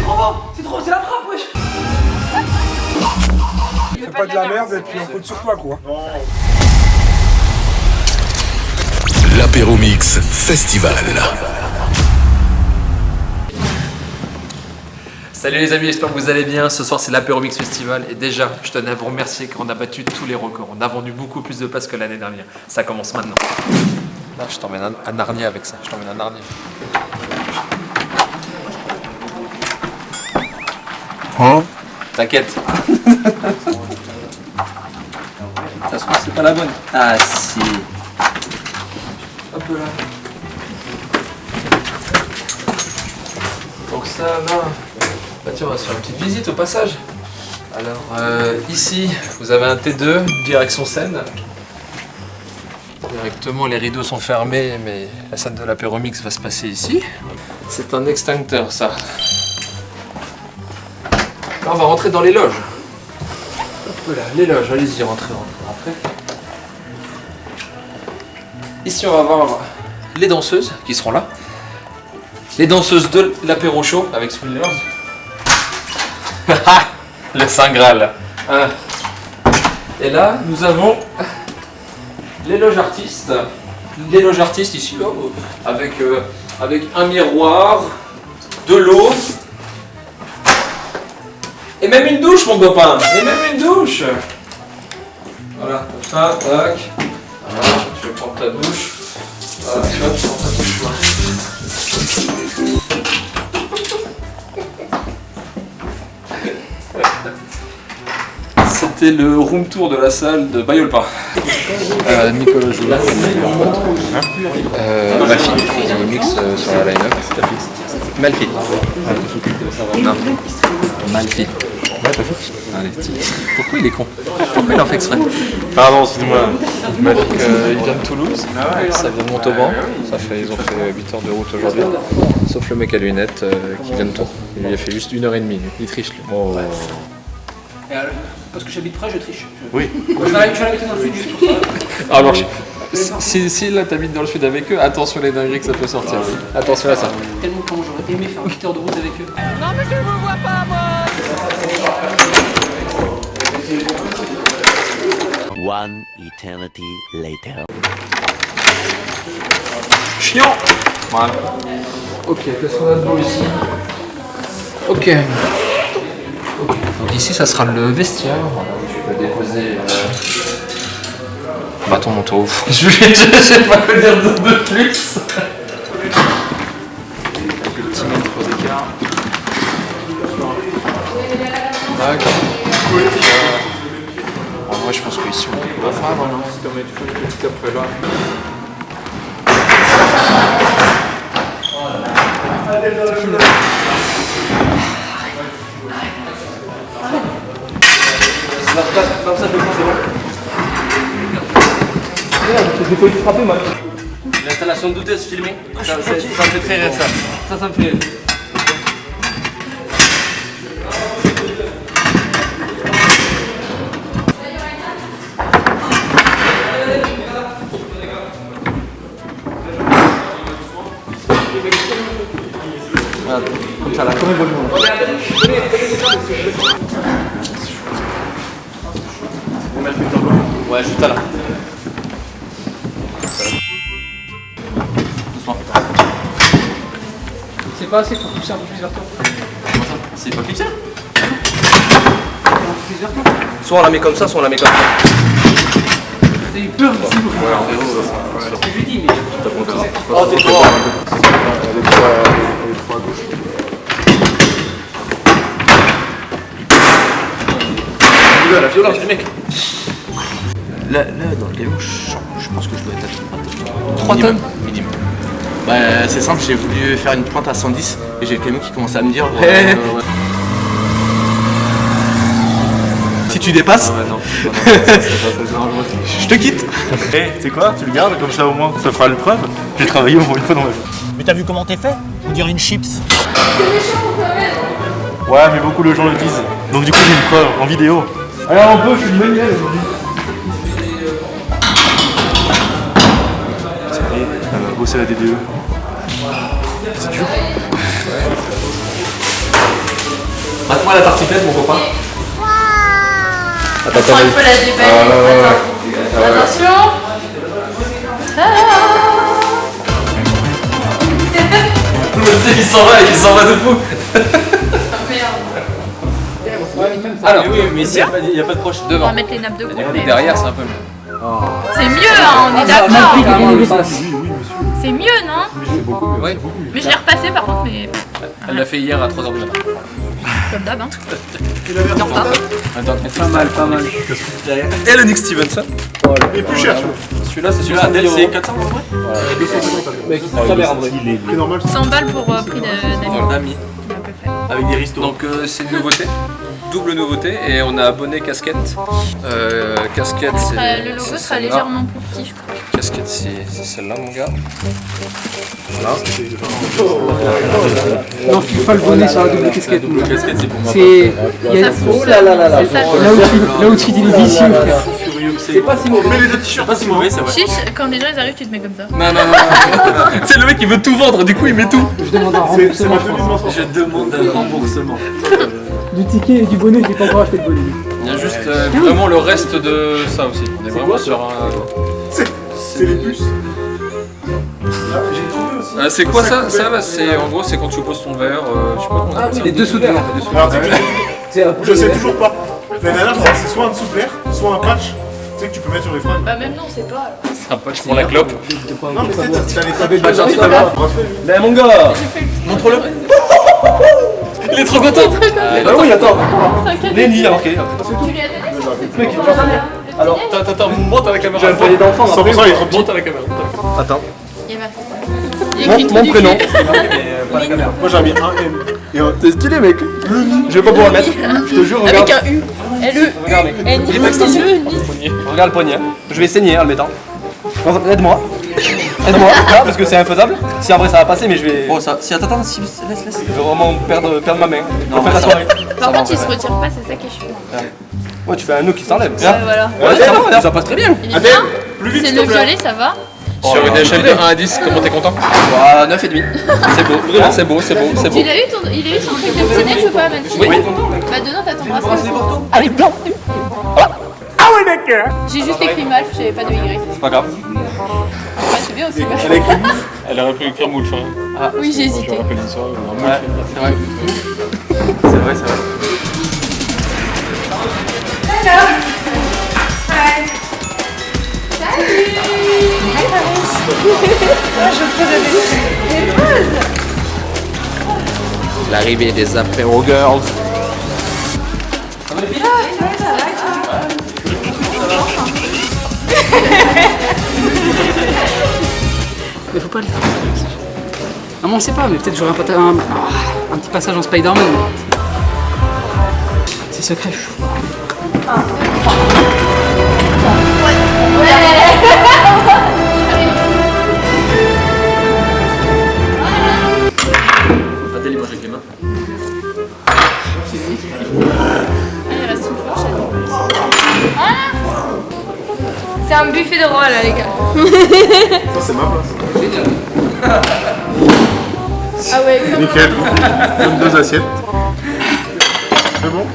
trop beau. C'est trop, c'est la frappe, wesh. Fais pas de la merde et puis on compte sur toi, quoi. L'apéro mix festival. Salut les amis, j'espère que vous allez bien. Ce soir c'est l'apéro mix festival et déjà je tenais à vous remercier car on a battu tous les records. On a vendu beaucoup plus de places que l'année dernière. Ça commence maintenant. Là je t'emmène à Narnia avec ça. Je t'emmène à Narnia. Hein? T'inquiète. Ça se trouve c'est pas la bonne. Ah si. Hop là. Donc ça là. Bah tiens, on va se faire une petite visite au passage. Alors ici, vous avez un T2, direction scène. Directement, les rideaux sont fermés, mais la scène de l'apéro mix va se passer ici. C'est un extincteur, ça. Là, on va rentrer dans les loges. Hop là, les loges, allez-y, rentrez. Ici, on va voir les danseuses qui seront là. Les danseuses de l'apéro show avec Swingers. Le Saint Graal. Et là, nous avons les loges artistes. Les loges artistes ici, là, avec un miroir, de l'eau. Et même une douche, mon copain. Et même une douche. Voilà, comme ça, tac. Voilà, tu vas prendre ta douche. Voilà, tu vas prendre ta douche. C'était le room tour de la salle de Bayolpa. Nicolas Joula, Malfi, il mix sur la line-up. Malfi. Non. Malfi. Allez, pourquoi il est con? Pourquoi il en fait exprès? Pardon, excuse-moi. Malfi, il vient de Toulouse, ça vient de Montauban. Ils ont fait 8 heures de route aujourd'hui. Sauf le mec à lunettes qui vient de Tours. Il a fait juste 1h30. Il triche lui. Oh. Parce que j'habite près, je triche. Oui. Je vais l'habiter dans le sud juste pour ça. Alors, si là t'habites dans le sud avec eux, attention les dingueries que ça peut sortir. Attention à ça. Tellement comment j'aurais aimé faire 8 heures de route avec eux. One eternity later. Chiant. Voilà. Ok, qu'est-ce qu'on a de beau ici? Ok. Donc ici, ça sera le vestiaire. Tu peux déposer bâton manteau. Je sais pas quoi dire de plus. Quelques petits mètres d'écart. Tac. En vrai, je pense qu'ici on peut pas faire. Non, c'est comme une petite après là. J'ai failli te frapper, moi. L'installation de douteuse filmée, ça me fait très rire ça. Ça me fait rire. Comme ça là, comme un bon monde. Ouais, juste là. Doucement. C'est pas assez, faut pousser un peu plus vers toi. Comment ça? C'est pas clipsé? Plus vers toi. Soit on la met comme ça, soit on la met comme ça. T'as eu peur ici, moi. Ouais, en vélo. C'est ce que je lui dis, mais. Oh, t'es fort. Les trois à gauche. La violence du mec. Là, dans le camion, je pense que je dois être à 3 tonnes minimum. Bah, c'est simple, j'ai voulu faire une pointe à 110 et j'ai le camion qui commence à me dire si tu dépasses, je te quitte. Tu sais quoi, tu le gardes comme ça au moins, ça fera une preuve. J'ai travaillé au moins une fois dans ma vie. Mais t'as vu comment t'es fait? On dirait une chips. Ouais, mais beaucoup de gens le disent. Donc du coup j'ai une preuve en vidéo. Alors on peut, je suis une bonne gueule aujourd'hui. Ça y est, elle va bosser la DDE. C'est dur. pas la tartiflette, mon copain. Attends, un peu la débelle. Attention. Il s'en va de fou. Alors, oui, mais s'il n'y a pas de proche On devant. va mettre les nappes de couleur. Derrière, c'est un peu mieux. C'est mieux, hein, on est d'accord. C'est mieux, non? Oui. Mais je l'ai repassé par contre, mais Elle l'a fait hier à 3h du matin. comme d'hab. Hein. Attends, Pas mal, pas mal. et le Nick Stevenson. Et plus cher, tu vois. Celui-là, c'est Celui-là, c'est 400 euros. Mec, c'est très bien en vrai. C'est normal. 100 balles pour prix d'amis. D'amis. À peu près. Avec des restos. Donc c'est une nouveauté, double nouveauté, et on a bonnet casquette. Casquette, c'est. Le logo c'est sera celle-là. légèrement plus petit, je crois. Casquette, c'est celle-là, mon gars. Non, file pas le bonnet sur la double casquette. La casquette, c'est pour moi. C'est. Il y a. Oh là là là là. C'est ça. Là où tu dis les vicieux, frère. C'est pas si mauvais. Mais les deux t-shirts, pas si mauvais, c'est vrai. Chiche, quand les gens ils arrivent, tu te mets comme ça. Non. C'est le mec qui veut tout vendre, du coup il met tout. Je demande un c'est remboursement. ma tenue de mention. Je demande un remboursement. Du ticket et du bonnet, j'ai pas encore acheté le bonnet. Il y a juste vraiment le reste de ça aussi. On est vraiment sur un. C'est les puces. Ah, j'ai trouvé aussi. C'est quoi ça? Ça, c'est en gros, c'est quand tu poses ton verre. Je sais pas comment on appelle ça. Les deux sous de verre. Alors, je sais toujours pas. L'année dernière, c'est soit un dessous de verre, soit un patch. Tu sais que tu peux mettre sur les fringues. Bah même non, c'est pas. C'est un pote pour la clope. Non, mais t'as les tablettes. Mais mon gars, montre-le. Il est trop content. Ah oui, attends. Lenny, il a marqué. Tu lui as donné Alors, Attends, monte à la caméra. j'ai un panier d'enfants. 100% il est trop petit. Monte à la caméra. Attends. Il y a écrit Mon prénom. Pas la caméra. Moi, j'ai mis un M. Et un T'es stylé, mec. Je vais pas pouvoir le mettre. Je te jure, regarde. avec un U. L-E. Regarde, mec. N. Il est pas extensible. Regarde le poignet. Je vais saigner en le mettant. Aide-moi. Aide-moi, là, parce que c'est infaisable. Si en vrai ça va passer, mais je vais. Oh, ça. Si, attends, laisse. Je vais vraiment perdre ma main. Non, faire la soirée. Par contre, il se retire pas, c'est ça qui est chiant. Ouais, tu fais un nœud qui s'enlève. Ouais, voilà. Ouais, ça passe très bien. Il est bien. plus vite, C'est s'il le te plaît. violet, ça va. Sur une échelle de 1 à 10, comment t'es content? 9,5. C'est beau, vraiment, c'est beau. Il a eu son truc de petit neige ou pas, même? Oui. Bah dedans, t'as ton bracelet. Avec blanc. Ah ouais, mec. J'ai juste écrit Malf, j'avais pas de Y. C'est pas grave. Ouais, c'est bien aussi. Elle aurait pu écrire moule, enfin. Oui, j'ai hésité. Ouais, c'est vrai. C'est vrai. L'arrivée des apéro girls. Mais faut pas le faire. Non, mais on sait pas, mais peut-être j'aurai un petit passage en Spider-Man. C'est secret. Pas délire avec les mains. Il reste une fourchette. C'est un buffet de roi là, les gars. Ça, c'est ma place. Ah ouais, comme Nickel. Comme 2 assiettes. C'est bon?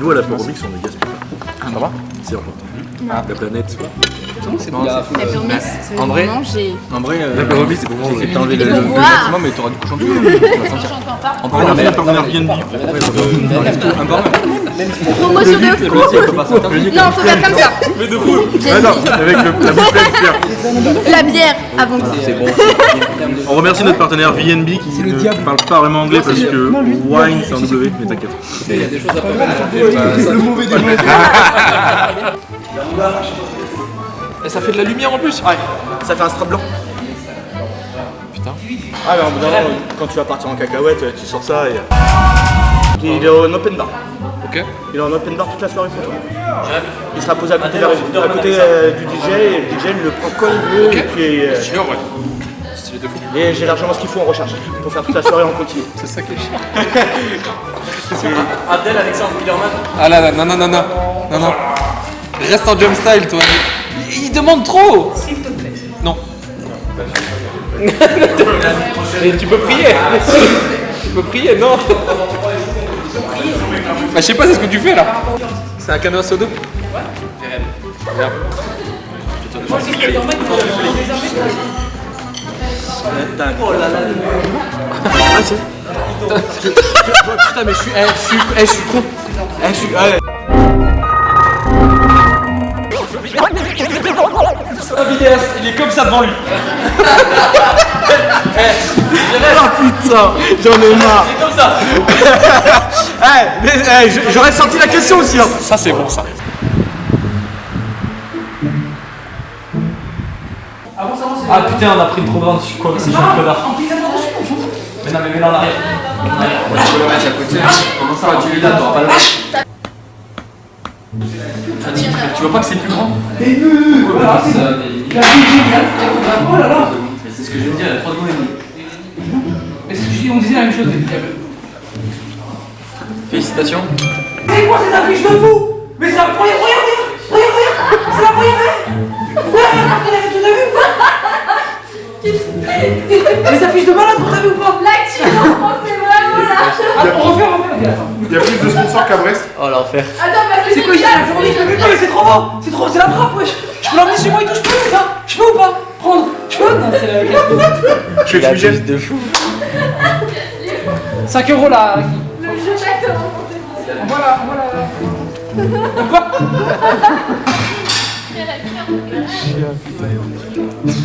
Nous, à la Pyromix, on est gaspillé. Ça va C'est important. La planète. C'est la permis, c'est En vrai, manger. En vrai, La Pyromix, c'est pour moi. j'ai enlevé le pour boire. maximum, mais t'auras du cochon dessus. Tu vas sentir. J'entends pas. En vrai, mais On a rien de un bar. Promo sur deux. Non, faut faire comme ça. Ah non, avec la bouteille de pierre. La bière. Ah bon. C'est bon. On remercie notre partenaire VNB qui ne parle pas vraiment anglais parce que wine c'est en W, mais t'inquiète. Il y a des choses à préparer. Le mauvais des mauvais. Et ça fait de la lumière en plus. Ouais, ça fait un strap blanc. Putain. Ah mais en bout d'un moment, quand tu vas partir en cacahuète, tu sors ça et... Il est en open bar. Ok. Il est en open bar toute la soirée pour toi. Il sera posé à côté, à côté du DJ et le DJ il le prend comme il veut. Ok. Et puis, Stylé en vrai. Stylé de fou. et j'ai largement ce qu'il faut en recharge pour faire toute la soirée en continu. C'est ça qui est chiant. Abdel, Alexandre Spiderman. Ah là là, non, non, non, non. Non, non. Reste en jump style, toi. Il demande trop. S'il te plaît. Non. Mais tu peux prier. Tu peux prier, non. Bah, je sais pas, c'est ce que tu fais là. C'est un canot à soda. Ouais. Regarde. Oh là là. Ah c'est... Putain, mais je suis con. je suis... Ouais. C'est un vidéaste, il est comme ça devant lui. Oh putain, j'en ai marre. C'est comme ça. J'aurais senti la question aussi. Hein. Ça, c'est bon, ça. Ah putain, on a pris le programme, je suis quoi, c'est un connard. Mais non, mais mets-le en arrière. Tu peux le mettre à côté. Comment ça, tu es là, t'auras pas le match. Tu vois pas que c'est plus grand? Oh là là. C'est ce que je veux dire, il y a 3 secondes et demie. Mais c'est ce que je dis, on disait la même chose. Félicitations. C'est quoi ces affiches de fou? Mais c'est la première, regarde. C'est la première. T'as vu? Les affiches de malade, t'as vu ou pas? L'actu en France, c'est vraiment là. On refait. Il y a plus de sponsors qu'à Brest. Oh l'enfer. Attends, parce que C'est quoi, c'est la journée? T'as vu? Non mais c'est trop beau. C'est la frappe, wesh. Je peux l'emmener chez moi et tout, je peux ça? Je peux ou pas? Prendre? Je peux? Non, c'est la... Je fais fumigène. de fou. 5 € là. le jeu exactement. Voilà.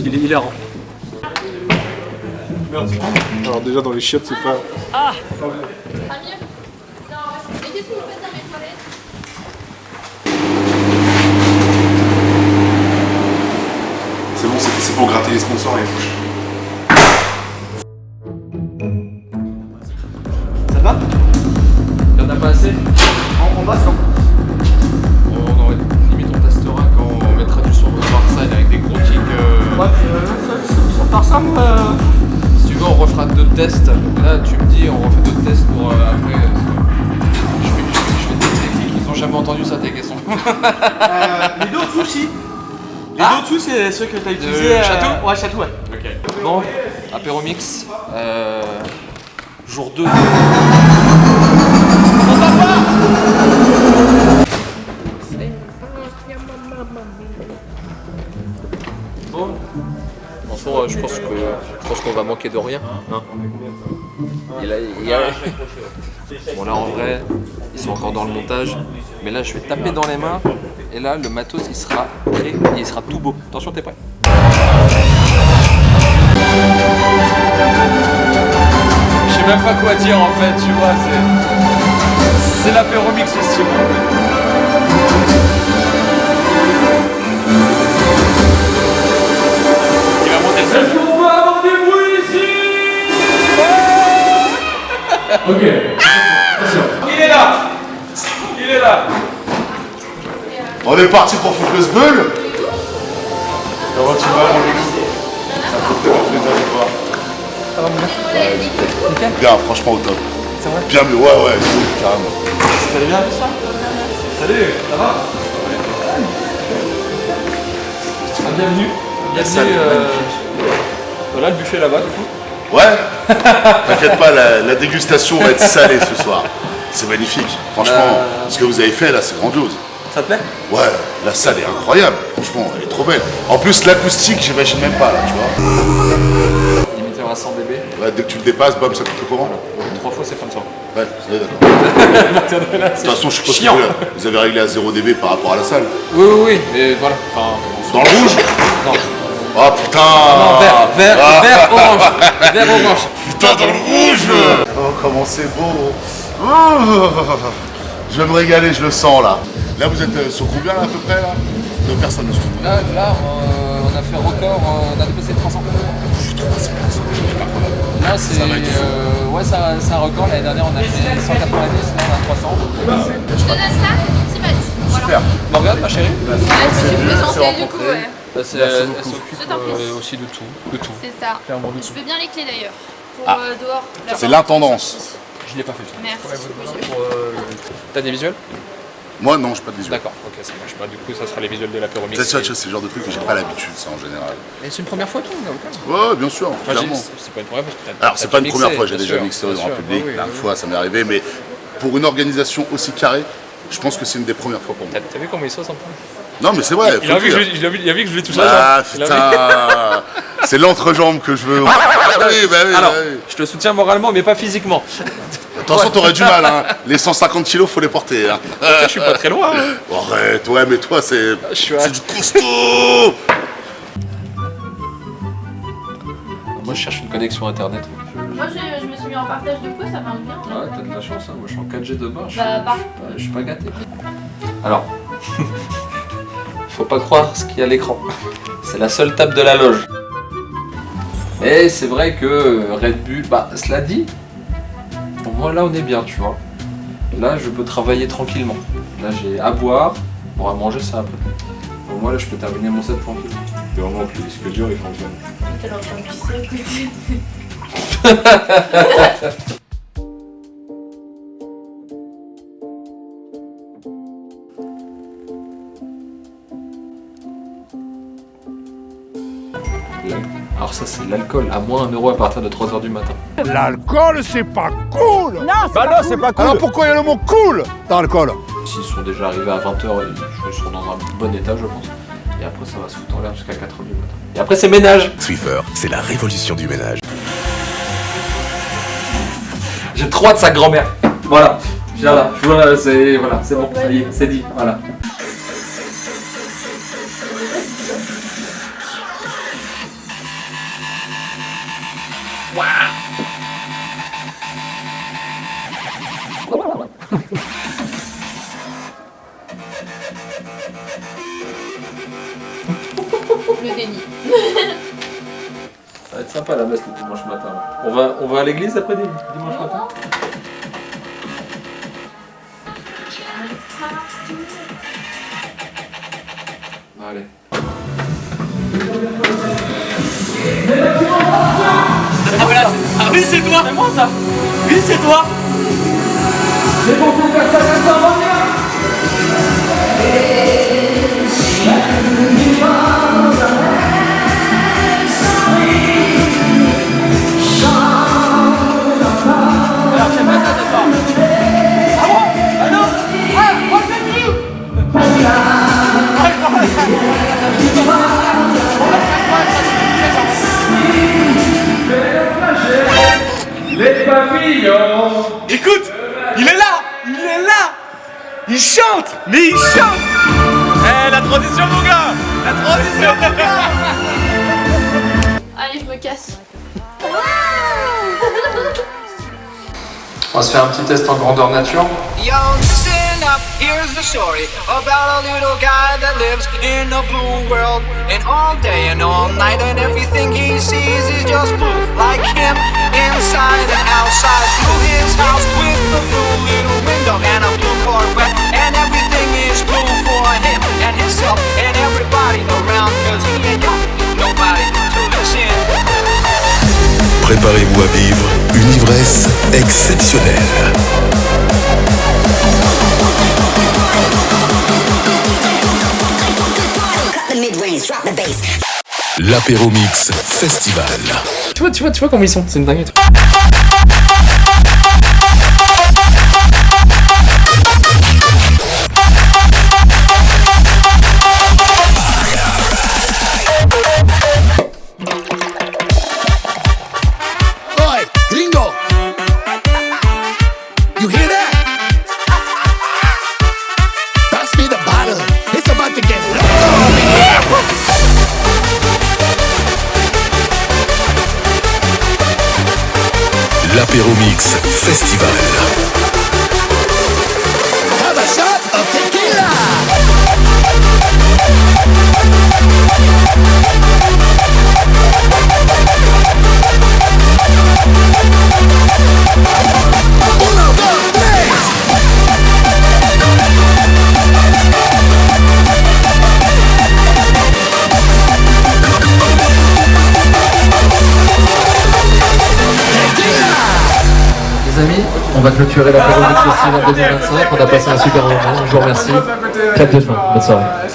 Il est hilarant. Alors déjà dans les chiottes c'est pas... Ah mieux. Non, mais qu'est-ce que vous faites dans mes toilettes? C'est bon, c'est pour gratter les sponsors et Ça va? Il y en a pas assez. On va sans. On aurait limite on testera quand on mettra du son de Marseille avec des gros kicks. Ouais, ça part ça moi. Si tu veux, on refera d'autres tests. Là, tu me dis, on refait d'autres tests pour après. Je fais des techniques, ils ont jamais entendu ça, tes questions. Les deux au-dessous aussi. Les deux au-dessous c'est ceux que t'as utilisés. Château? Ouais, Château, ouais. Ok. Bon, apéro mix. Jour 2. Bon. Enfin, je pense qu'on va manquer de rien. Hein. Bon là en vrai, ils sont encore dans le montage. Mais là je vais taper dans les mains. Et là le matos il sera prêt et il sera tout beau. Attention, t'es prêt? Je sais même pas quoi dire en fait, tu vois, c'est l'apéro mix festival. Il va monter le seul. Est-ce qu'on va avoir des bruits ici? Ok. Il est là. Il est là. On est parti pour foutre le sbeul. Comment tu vas mon Lulu? Ça fait tellement plaisir de te voir. Ça va mon gars? Bien, franchement au top. C'est vrai? Bien mieux, ouais, carrément. Ça allait bien ça? Salut, ça va? Bienvenue. Bienvenue. Voilà le buffet là-bas du coup. Ouais. T'inquiète pas, la dégustation va être salée ce soir. C'est magnifique. Franchement, ce que vous avez fait là, c'est grandiose. Ça te plaît? Ouais, la salle est incroyable. Franchement, elle est trop belle. En plus, l'acoustique, j'imagine même pas là, tu vois. Limiteur à 100 dB. Ouais, dès que tu le dépasses, bam, ça coûte comment? 3 fois c'est comme ça. Ouais, d'accord. De toute façon, je suppose chiant. que vous avez réglé à 0 dB par rapport à la salle. Oui, mais voilà. Enfin, Dans le rouge? non, Oh putain. Non, vert orange. Vert orange. Putain, dans le rouge. Oh, comment c'est beau. Oh. Je vais me régaler, je le sens là. Là, vous êtes sur combien là, à peu près là? 2 personnes, excuse-moi. Là, on a fait record, on a dépassé 300. Là, c'est un record. L'année dernière, on a fait 190, là, on a 300. Je te donne ça, c'est tout petit match. Super. Morgane, ma chérie. Ouais, je me suis présentée du coup, ouais. Elle s'occupe Je t'en prie. aussi de tout. C'est ça. Je veux bien les clés d'ailleurs. Pour dehors. C'est l'intendance. Je l'ai pas fait. Merci. T'as des visuels? Moi, non, j'ai pas de visuel. D'accord, ok, ça marche pas. Du coup, ça sera les visuels de l'apéro mix. C'est le genre de truc que j'ai pas l'habitude, ça, en général. Mais c'est une première fois, toi, Ouais, bien sûr, clairement. C'est pas une première fois. Alors, c'est pas une première fois, j'ai déjà mixé en public, plein de fois, ça m'est arrivé, mais pour une organisation aussi carrée, je pense que c'est une des premières fois pour moi. T'as vu comment il sauce un peu? Non, mais c'est vrai, il a vu que je vais tout ça. Ah, putain. C'est l'entrejambe que je veux. Bah oui. Alors, je te soutiens moralement, mais pas physiquement. Attention, t'aurais du mal, hein. Les 150 kilos, faut les porter. Hein. Je suis pas très loin. Hein. Arrête, ouais, mais toi, c'est du costaud. Moi, je cherche une connexion internet. Moi, je me suis mis en partage de quoi, ça marche bien. Ouais, t'as de la chance, hein. Moi, je suis en 4G demain. Je suis pas gâté. Alors, faut pas croire ce qu'il y a à l'écran. C'est la seule table de la loge. Et c'est vrai que Red Bull, cela dit, pour moi là on est bien, tu vois. Là je peux travailler tranquillement. Là j'ai à boire, bon à manger ça après. Donc moi là je peux terminer mon set tranquille. C'est vraiment que le disque dur il fonctionne. T'es en train de pisser à côté. Alors ça c'est l'alcool, à moins 1 euro à partir de 3h du matin. L'alcool, c'est pas cool. Non, c'est pas cool. Alors pourquoi il y a le mot cool dans l'alcool? S'ils sont déjà arrivés à 20h, ils seront dans un bon état je pense. Et après ça va se foutre en l'air jusqu'à 4h du matin. Et après c'est ménage. Swiffer, c'est la révolution du ménage. J'ai trop hâte de sa grand-mère. Voilà. C'est bon, ça y est, c'est dit. Voilà. Le déni. Ça va être sympa la messe le dimanche matin. On va à l'église après dimanche matin. Allez. Ah oui, c'est toi. C'est moi ça. Oui, c'est toi. C'est bon pour faire ça va bien. Les papillons. Écoute, il est là. Il chante, mais il chante. Eh, la transition, mon gars. Allez, je me casse. On va se faire un petit test en grandeur nature. Yo, listen up, here's the story about a little guy that lives in a blue world. And all day and all night and everything he sees is just blue. Like him, inside and outside. Through his house with a blue little window and a blue Corvette. And everything is blue for him and himself and everybody around. Cause he ain't got nobody to listen. Préparez-vous à vivre une ivresse exceptionnelle. L'apéro mix festival. Tu vois comment ils sont, c'est une dinguerie. Oi, gringo! You hear that? Pass me the bottle. It's about to get low. Festival. Have a shot of tequila. Uno, dos, tres. Les amis, on va clôturer la Péromix Festival 2025. On a passé un super moment. Je vous remercie. Clap de fin. Bonne soirée.